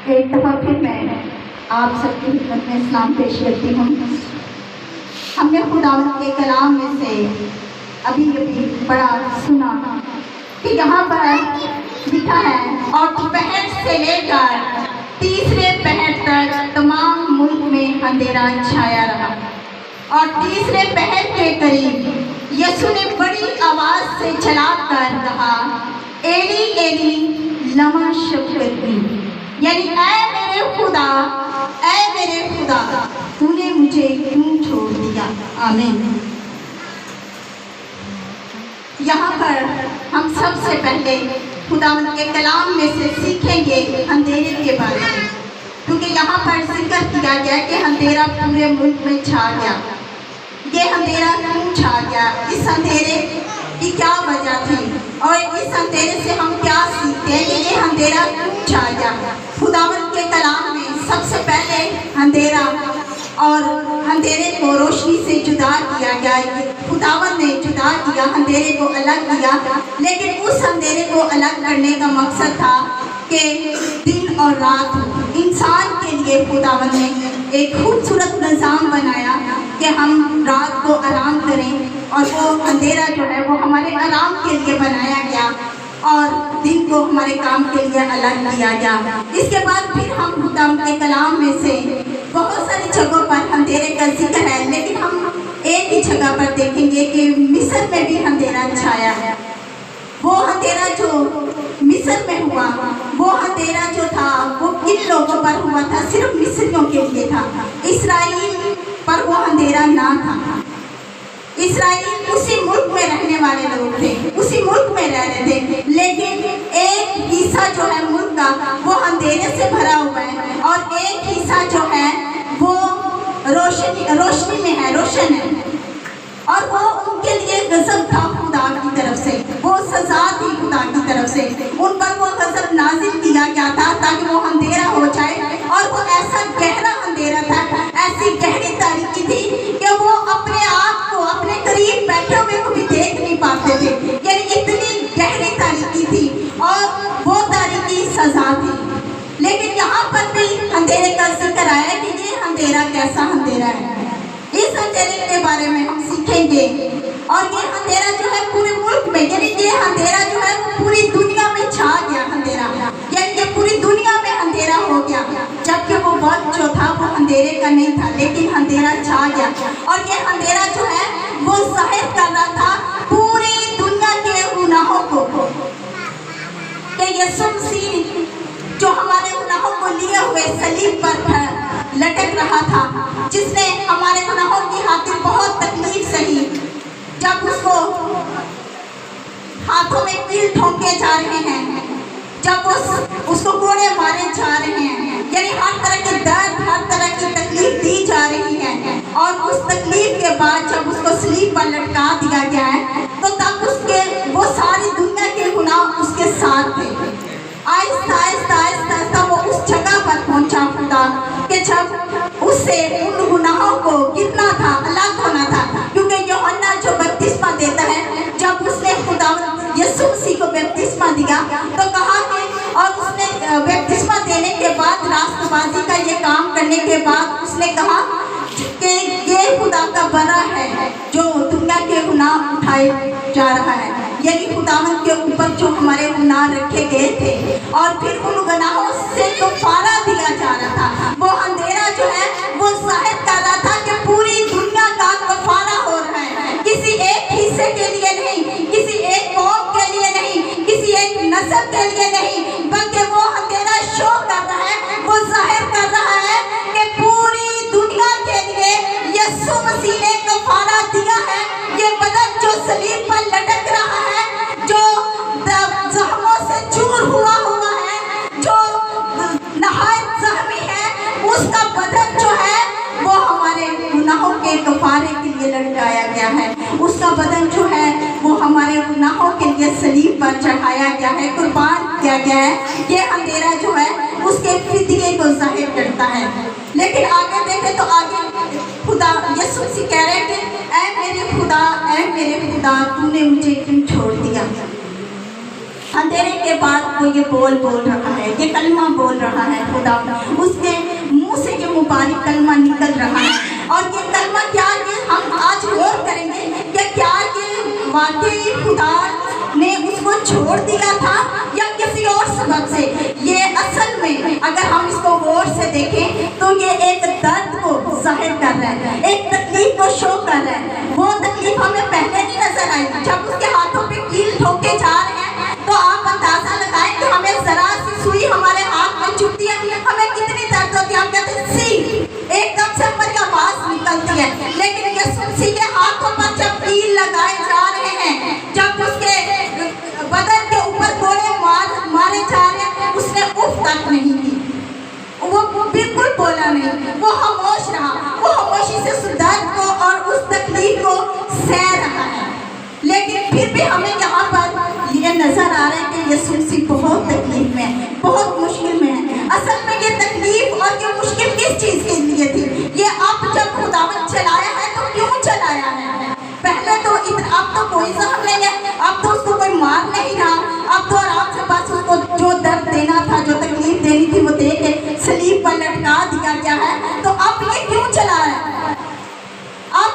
ایک دفعہ پھر میں آپ سب کی خدمت میں اسلام پیش کرتی ہوں۔ ہم نے خداوند کے کلام میں سے ابھی پڑھا سنا کہ یہاں پر لکھا ہے اور دوپہر سے لے کر تیسرے پہر تک تمام ملک میں اندھیرا چھایا رہا، اور تیسرے پہر کے قریب یسوع نے بڑی آواز سے چلا کر کہا، ایلی ایلی لما شبقتنی، یعنی اے میرے خدا تو نے مجھے کیوں چھوڑ دیا۔ آمین۔ یہاں پر ہم سب سے پہلے خداوند کے کلام میں سے سیکھیں گے اندھیرے کے بارے میں، کیونکہ یہاں پر ذکر کیا گیا کہ اندھیرا پورے ملک میں چھا گیا۔ یہ اندھیرا کیوں چھا گیا؟ اس اندھیرے کی کیا وجہ تھی، اور اس اندھیرے سے ہم کیا سیکھتے ہیں کہ یہ اندھیرا کیوں چھا گیا؟ خداوند کے کلام میں سب سے پہلے اندھیرا اور اندھیرے کو روشنی سے جدا کیا گیا۔ خداوند نے جدا کیا، اندھیرے کو الگ کیا، لیکن اس اندھیرے کو الگ کرنے کا مقصد تھا کہ دن اور رات انسان کے لیے خداوند نے ایک خوبصورت نظام بنایا کہ ہم رات کو آرام کریں، اور وہ اندھیرا جو ہے وہ ہمارے آرام کے لیے بنایا گیا، اور دن کو ہمارے کام کے لیے الگ کیا گیا۔ اس کے بعد پھر ہم خداوند کے کلام میں سے بہت ساری جگہوں پر اندھیرے کا ذکر ہے، لیکن ہم ایک ہی جگہ پر دیکھیں گے کہ مصر میں بھی اندھیرا چھایا ہے۔ وہ اندھیرا جو مصر میں ہوا، وہ اندھیرا جو تھا وہ کن لوگوں پر ہوا تھا؟ صرف مصریوں کے لیے تھا، اسرائیل پر وہ اندھیرا نہ تھا۔ اسرائیل اسی ملک میں رہنے والے لوگ تھے، اسی ملک میں رہ رہے تھے، لیکن ایک حصہ جو ہے ملک کا وہ اندھیرے سے بھرا ہوا ہے، اور ایک حصہ جو ہے وہ روشنی میں ہے، روشن ہے، اور وہ ان کے لیے غضب تھا خدا کی طرف سے، وہ سزا تھی خدا کی طرف سے، ان پر وہ غضب نازل کیا گیا تھا تاکہ وہ اندھیرا ہو جائے، اور وہ ایسا گہرا اندھیرا تھا، ایسی گہری تاریکی تھی کہ وہ اپنے آپ کو اپنے قریب بیٹھے ہوئے کو بھی دیکھ نہیں پاتے تھے، یعنی اتنی گہری تاریکی تھی، اور وہ تاریکی سزا تھی۔ لیکن یہاں پر بھی اندھیرے کا ذکر آیا کہ یہ اندھیرا کیسا اندھیرا ہے۔ اس اندھیرے کے بارے میں ہم سیکھیں گے، اور یہ اندھیرا جو ہے پورے ملک میں، یعنی یہ اندھیرا جو ہے پوری دنیا میں چھا گیا اندھیرا، یعنی یہ پوری دنیا میں اندھیرا ہو گیا، جبکہ وہ وقت جو تھا وہ اندھیرے کا نہیں تھا، لیکن اندھیرا چھا گیا، اور یہ اندھیرا جو ہے وہ ظاہر کر رہا تھا پوری دنیا کے گناہوں کو، کہ یسوع مسیح جو ہمارے گناہوں کو لیے ہوئے صلیب پر لٹک رہا تھا، جس نے ہمارے گناہوں کی خاطر بہت تکلیف سہی، جب اس کو ہاتھوں میں کیل ٹھونکے جا رہے ہیں، جب اس کو کوڑے مارے جا رہے ہیں، یعنی ہر طرح کی درد، ہر طرح کی تکلیف دی جا رہی ہے، اور اس تکلیف کے بعد جب اس کو صلیب پر لٹکا دیا گیا ہے، تو تب وہ ساری دنیا کے گناہ اس کے ساتھ تھے۔ آہستہ آہستہ وہ اس جگہ پر پہنچا خدا کہ جب اس سے ان گناہوں کو گرنا تھا، الگ ہونا تھا، کیونکہ یوحنا جو بپتسمہ دیتا ہے، جب اس نے خداوند یسوع مسیح کو بپتسمہ دیا تو کہا کہ، اور اس نے بپتسمہ دینے کے بعد، راست بازی کا یہ کام کرنے کے بعد اس نے کہا کہ یہ خدا کا بڑا ہے جو دنیا کے گناہ اٹھائے جا رہا ہے، یعنی خداوند کے اوپر جو ہمارے گناہ رکھے گئے تھے، اور پھر ان گناہوں سے کفارہ دیا جا رہا تھا۔ وہ اندھیرا جو ہے وہ ظاہر کر رہا تھا کہ پوری دنیا کا کفارہ ہو رہا ہے، کسی ایک حصے کے لیے نہیں، کسی ایک قوم کے لیے نہیں، کسی ایک نسل کے لیے نہیں، بلکہ وہ اندھیرا شو کر رہا ہے، وہ ظاہر کر رہا ہے کہ پوری دنیا کے لیے یسوع مسیح نے کفارہ دیا ہے۔ یہ بدن جو صلیب پر لٹک رہا ہے، جو زخموں سے چور ہوا ہے، جو نہایت زخمی ہے، اس کا بدن جو ہے وہ ہمارے گناہوں کے کفارے کے لیے لٹکایا گیا ہے، اس کا بدن جو ہے وہ ہمارے گناہوں کے لیے صلیب پر چڑھایا گیا ہے، قربان کیا گیا ہے۔ یہ اندھیرا جو ہے اس کے فدیے کو ظاہر کرتا ہے۔ لیکن آگے دیکھیں تو آگے خدا یسوع مسیح کہہ رہے ہیں کہ اے میرے خدا تو نے مجھے کیوں چھوڑ دیا؟ अंधेरे के बाद वो ये बोल रहा है, ये कलमा बोल रहा है खुदा, उसके मुंह से ये मुबारक कलमा निकल रहा है। और ये कलमा क्या है, हम आज गौर करेंगे कि क्या ये वाकई खुदा ने उसको छोड़ दिया था या किसी और सबब से। ये असल में अगर हम इसको गौर से देखें तो ये एक दर्द को जाहिर कर रहा है, एक तकलीफ को शो कर रहा है। वो तकलीफ हमें पहले नहीं नजर आई, जब उसके हाथों पे कील ठोके जा रहे हैं तो आप अंदाजा लगाएं कि हमें जरा सी सुई हमारे हाथ में चुभती है, हमें कितनी दर्द होती है। हम कहते हैं सी, एकदम से हमारी आवाज निकलती है। लेकिन यीशु मसीह के हाथों पर जब कील लगाए जा रहे हैं, जब उसके बदन के ऊपर गोले मारे जा रहे हैं, उसने उफ तक नहीं की, वो बिल्कुल बोला नहीं, वो खामोश रहा, वो खामोशी से उस दर्द को और उस तकलीफ को सह रहा है। लेकिन फिर भी हमें यहाँ पर ये नजर आ रहा है कि यीशु मसीह बहुत तकलीफ में है, बहुत मुश्किल में है। असल में ये तकलीफ और ये मुश्किल किस चीज़ के लिए थी? ये अब जब खुदावंद चलाया है तो क्यों चलाया है? पहले तो अब तो कोई जख्म नहीं है, अब तो उसको कोई मार नहीं रहा, अब तो आराम से बस उसको जो दर्द देना था, जो तकलीफ देनी थी वो दे के सलीब पर लटका दिया गया है। तो अब ये क्यों चला है? अब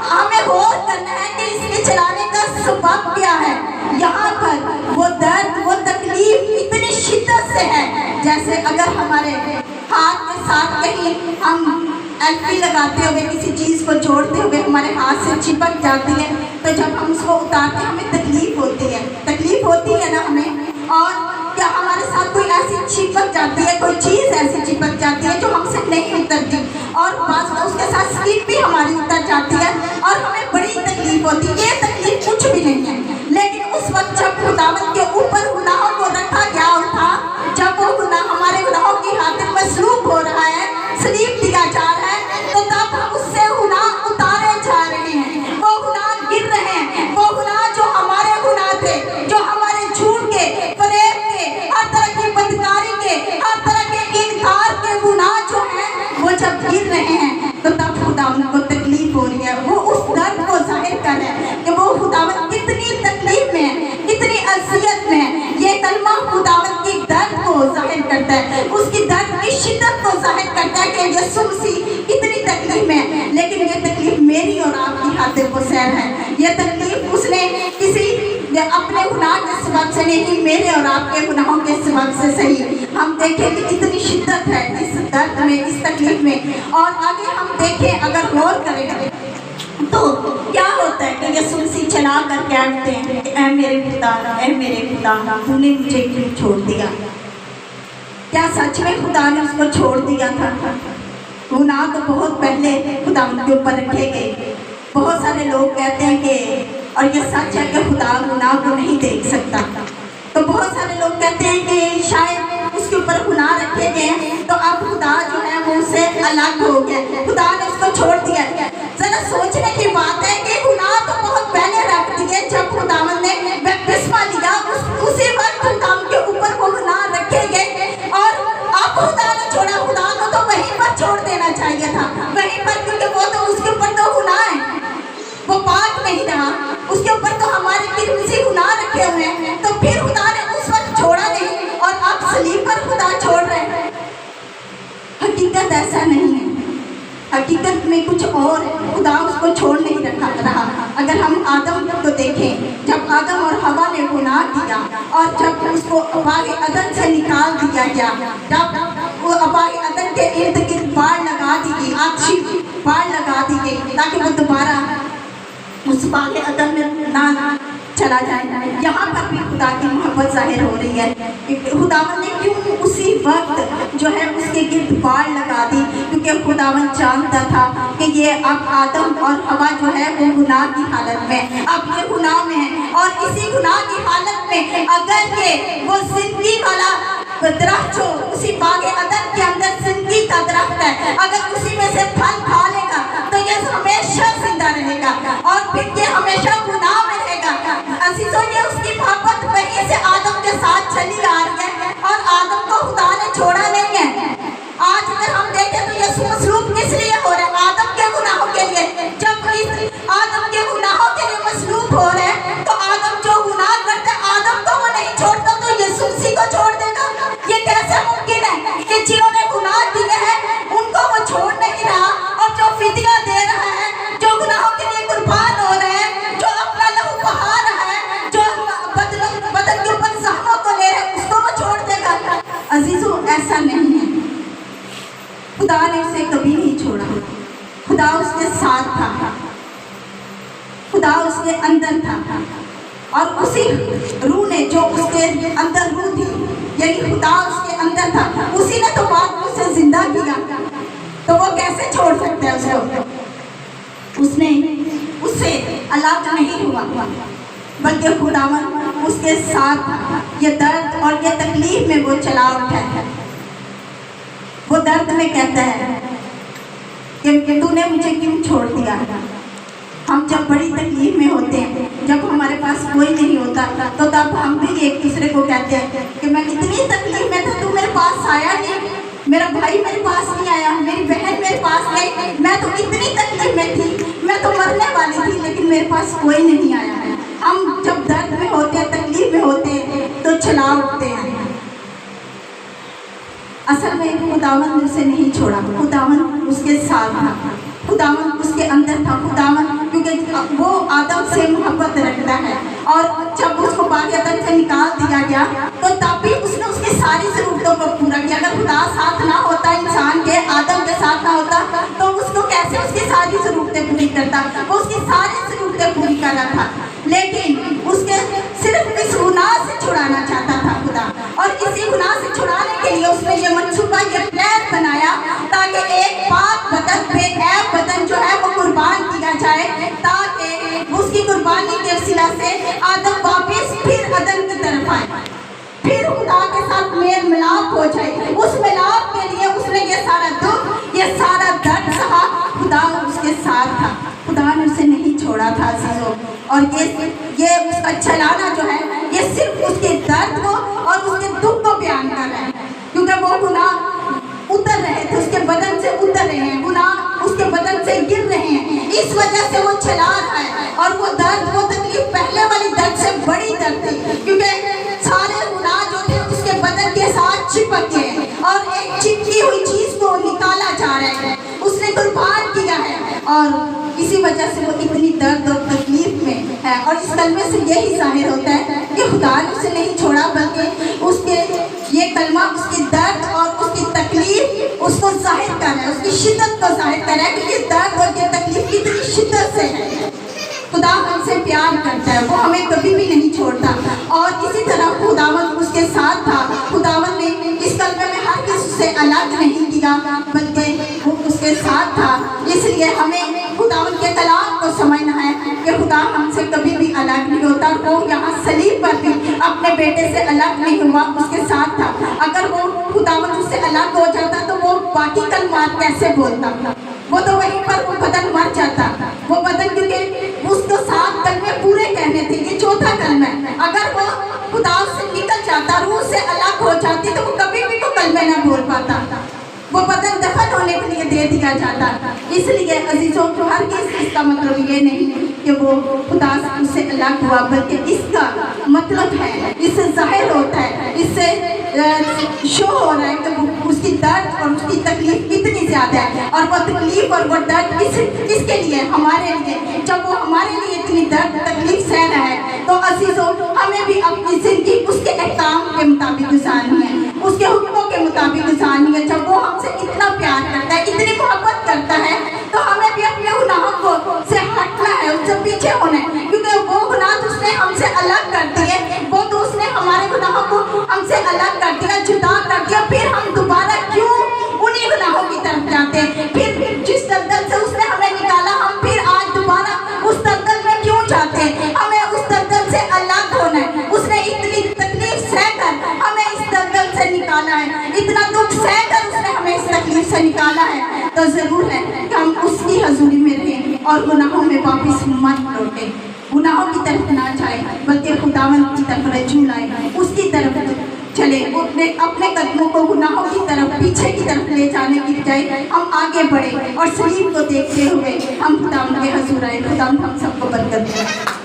हमें गौर करना है कि इसके चलाने का सबब क्या है। यहाँ पर वो दर्द, वो तकलीफ इतनी शिद्दत से है, जैसे अगर हमारे हाथ के साथ कहीं हम एल्फी लगाते हुए किसी चीज़ को जोड़ते हुए हमारे हाथ से चिपक जाती है, तो जब हम उसको उतारते हैं हमें तकलीफ होती है ना हमें। और क्या हमारे साथ कोई ऐसी चिपक जाती है, कोई चीज़ ऐसी चिपक जाती है जो हमसे नहीं उतरती, और बस उसके साथ स्किन भी हमारी उतर जाती है और हमें बड़ी तकलीफ होती है। ये तकलीफ कुछ भी नहीं है। लेकिन उस वक्त जब खुदावंद के ऊपर गुनाहों को रखा गया था, जब वो गुनाह हमारे गुनाहों की खातिर मसलूब हो रहा है, सलीब दिया जा रहा है, तो तब हम उससे गुनाह उतारे जा रहे हैं, वो गुनाह गिर रहे हैं, वो गुनाह जो हमारे गुनाह थे, जो हमारे झूठ के, फरेब के, हर तरह की बदकारी के, हर तरह के इनकार के गुनाह जो हैं, वो जब गिर रहे हैं तो तब खुदावंद को तकलीफ हो रही है। वो उस दर्द को जाहिर कर रहे हैं कि वो खुदावंद कितनी तकलीफ में है, कितनी अज़ियत में है। ये कलमा खुदावंद की दर्द को जाहिर करता है, उसकी दर्द की शिद्दत को जाहिर करता है कि यीशु मसीह कितनी तकलीफ में है। लेकिन ये तकलीफ मेरी और आपकी खातिर को सह है। ये तकलीफ उसने किसी अपने गुनाह के सबब से नहीं, मेरे और आपके गुनाहों के सबब से सही। हम देखें कि कितनी शिद्दत है इस दर्द में, इस तकलीफ में। और आगे हम देखें, अगर गौर करें तो क्या होता है कि यीशु मसीह चला कर कहते हैं कि ऐ मेरे खुदा, ऐ मेरे खुदा, तूने मुझे क्यों छोड़ दिया? क्या सच में खुदा ने उसको छोड़ दिया था? गुनाह तो बहुत पहले खुदा उनके ऊपर रखे गए। बहुत सारे लोग कहते हैं कि, और ये सच है कि खुदा गुनाह को नहीं देख सकता, तो बहुत सारे लोग कहते हैं कि शायद उसके ऊपर गुनाह रखे गए हैं तो अब खुदा जो है वो उससे अलग हो गया, खुदा ने उसको छोड़ दिया। जरा सोचने की बात है कि गुनाह तो बहुत पहले रख दिए, जब खुदावंद ने बपतिस्मा लिया उसी वक्त खुदा के ऊपर वो गुनाह रखे गए, और अब खुदा ने छोड़ा। खुदा को तो वहीं पर छोड़ देना चाहिए था, वहीं पर, क्योंकि वो तो उसके ऊपर तो गुनाह है, वो पाक नहीं रहा, उसके ऊपर तो हमारे किसी गुनाह रखे हुए हैं। तो फिर खुदा ने उस वक्त छोड़ा नहीं और अब सलीब पर खुदा छोड़ रहे हैं। हकीकत ऐसा नहीं है, हकीकत में कुछ और है। खुदा उसको छोड़ नहीं रहा। अगर हम आदम को देखें, जब आदम और हवा ने गुनाह किया और जब उसको अबाए अदन से निकाल दिया गया, जब वो अबाए अदन के इर्द गिर्द बाड़ लगा दी गई, आछी बाड़ लगा दी गई ताकि वो दोबारा उस बागे अदन में ना चला जाए। यहाँ पर भी खुदा की मोहब्बत जाहिर हो रही है। खुदावंद ने क्यों उसी वक्त जो है उसके गिर्द बाड़ लगा दी? क्योंकि खुदावंद जानता था कि ये अब आदम और हवा जो है वो गुनाह की हालत में, अब ये गुनाह में है, और इसी गुनाह की हालत में अगर ये वो जिंदगी वाला दरख्त जो उसी बागे अदन के अंदर जिंदगी का दरख्त है, अगर उसी में से फल खा लेगा तो ये हमेशा जिंदा रहेगा, और फिर ये हमेशा गुनाह में रहेगा। अजीजों, ये उसकी मोहब्बत वहीं से आदम के साथ चली आ रही है, और आदम को खुदा ने छोड़ा नहीं है। आज अगर हम देखें तो ये मसलूब किस लिए हो रहा है? आदम के गुनाहों के लिए। जब इस आदम के गुनाहों के लिए मसलूब हो रहे हैं तो आदम जो गुनाह करता है, कभी नहीं छोड़ा। खुदा उसके साथ था, खुदा उसके अंदर था, और उसी रूह ने जो उसके अंदर रूह थी, यानी खुदा उसके अंदर था, उसी ने तो बाद में उसे जिंदा किया, तो वो कैसे छोड़ सकता है उसको? उसने उससे अलग नहीं हुआ, बल्कि खुदावन उसके साथ ये दर्द और ये तकलीफ में वो चला उठा है। वो दर्द में कहता है कि तूने मुझे क्यों छोड़ दिया। हम जब बड़ी तकलीफ में होते हैं, जब हमारे पास कोई नहीं होता, तो तब हम भी एक दूसरे को कहते हैं कि मैं इतनी तकलीफ में था, तू मेरे पास आया नहीं, मेरा भाई मेरे पास नहीं आया, मेरी बहन मेरे पास नहीं, मैं तो इतनी तकलीफ में थी, मैं तो मरने वाली थी, लेकिन मेरे पास कोई नहीं आया है। हम जब दर्द में होते हैं, तकलीफ में होते हैं, तो चला उठते हैं। असल में खुदावन ने उसे नहीं छोड़ा, खुदावन उसके साथ था, खुदावन उसके अंदर था। खुदावन क्योंकि वो आदम से मोहब्बत रखता है, और जब उसको बाग़-ए-अदन से निकाल दिया गया, तो तब भी उसने उसकी सारी ज़रूरतों को पूरा किया। अगर खुदा साथ ना होता, इंसान के आदम के साथ ना होता, तो उसको कैसे उसकी सारी ज़रूरतें पूरी करता? वो उसकी सारी ज़रूरतें पूरी कर रहा था, लेकिन उसके सिर्फ इस गुनाह से छुड़ाना चाहता था खुदा, और इसी गुनाह से छुड़ाने के लिए उसने ये मनसूबा, ये प्लान बनाया, ताकि एक पाक बदन पे ऐब बदन जो है वो कुर्बान किया जाए, ताकि उसकी कुर्बानी के वसीला से आदम वापस फिर अदन की तरफ आए, फिर खुदा के साथ मेल मिलाप हो जाए। उस मिलाप के लिए उसने ये सारा दुख, ये सारा दर्द सहा। खुदा उसके साथ था, खुदा ने उसे नहीं छोड़ा था अज़ीज़ों। और ये उसका चलाना जो है, ये सिर्फ उसके दर्द को और उसके दुख को बयान कर रहा है, क्योंकि वो गुनाह उतर रहे थे, उसके बदन से उतर रहे हैं, गुनाह उसके बदन से गिर रहे हैं, इस वजह से वो चला रहा है। और वो दर्द, वो तकलीफ पहले वाली दर्द से बड़ी दर्द थी, क्योंकि सारे गुनाह जो थे उसके बदन के साथ चिपक गए, और एक चिपकी हुई चीज को निकाला जा रहा है, उसने कुर्बान किया है, और इसी वजह से वो इतनी दर्द और तकलीफ में है। और इस कलमे से यही जाहिर होता है कि खुदा ने उसे नहीं छोड़ा, बल्कि उसके ये कलमा उसकी दर्द और उसकी तकलीफ उसको जाहिर कर रहा है, उसकी शिद्दत को जाहिर कर रहा है, क्योंकि दर्द और ये तकलीफ कितनी शिद्दत से है। खुदा हमसे प्यार करता है, वो हमें कभी भी नहीं छोड़ता, और इसी तरह खुदावन उसके साथ था। खुदावन ने इस कलमे में हर किसी से अलग नहीं किया, बल्कि वो उसके साथ था। इसलिए हमें खुदावन के कलाम को समझना है कि खुदा हमसे कभी भी अलग नहीं होता। वो यहाँ सलीब पर भी अपने बेटे से अलग नहीं हुआ, उसके साथ था। अगर वो खुदावन उससे अलग हो जाता, तो वो बाकी कलमात कैसे बोलता? वो तो वहीं पर वो बदन मर जाता, वो बदन, क्योंकि उसको 7 कलमे पूरे कहने थे, ये चौथा कलमा है। अगर वो खुदा से निकल जाता, रूह से अलग हो जाती, तो वो कभी भी वो कलमे ना बोल पाता, वो बदन दफन होने के लिए दे दिया जाता। इसलिए अजीजों, हर किस इसका मतलब ये नहीं कि वो खुदा से अलग हुआ, बल्कि इसका मतलब है, इससे जाहिर होता है, इससे शो हो रहा है कि वो उसकी दर्द और उसकी तकलीफ कितनी ज़्यादा है। और वो तकलीफ और वो दर्द किसके लिए? हमारे लिए। जब वो हमारे लिए इतनी दर्द तकलीफ सह रहा है, तो अजीजों, हमें भी अपनी ज़िंदगी उसके अहकाम के मुताबिक गुजारनी है, उसके हुक्मों के मुताबिक गुजारनी है। जब वो हमसे इतना प्यार करता है, इतनी मोहब्बत करता है, तो हमें भी अपने गुनाहों को से हटना है, उससे पीछे होना है, क्योंकि वो गुनाह तो उसने हमसे अलग कर दिए, वो तो उसने हमारे गुनाहों को हमसे अलग कर दिया, जुदा कर दिया। फिर हम दोबारा क्यों उन्हीं गुनाहों की तरफ जाते हैं? फिर जिस दलदल से उसने हमें निकाला, हम फिर आज दोबारा उस दलदल में क्यों जाते हैं? हमें उस दलदल से अलग होना है। उसने इतनी तकलीफ सहकर हमें इस दलदल से निकाला है, इतना दुख सहकर उसने हमें इस तकलीफ से निकाला है, तो जरूर है कि हम उसकी हजूरी में रहें और गुनाहों में वापस मत लौटें, गुनाहों की तरफ ना जाए, बल्कि खुदावंद की तरफ रजू लाए, उसकी तरफ चले। अपने कदमों को गुनाहों की तरफ, पीछे की तरफ ले जाने की बजाय हम आगे बढ़े और सलीब को देखते हुए हम खुदावंद के हजूर आए। खुदावंद हम सबको बरकत दे।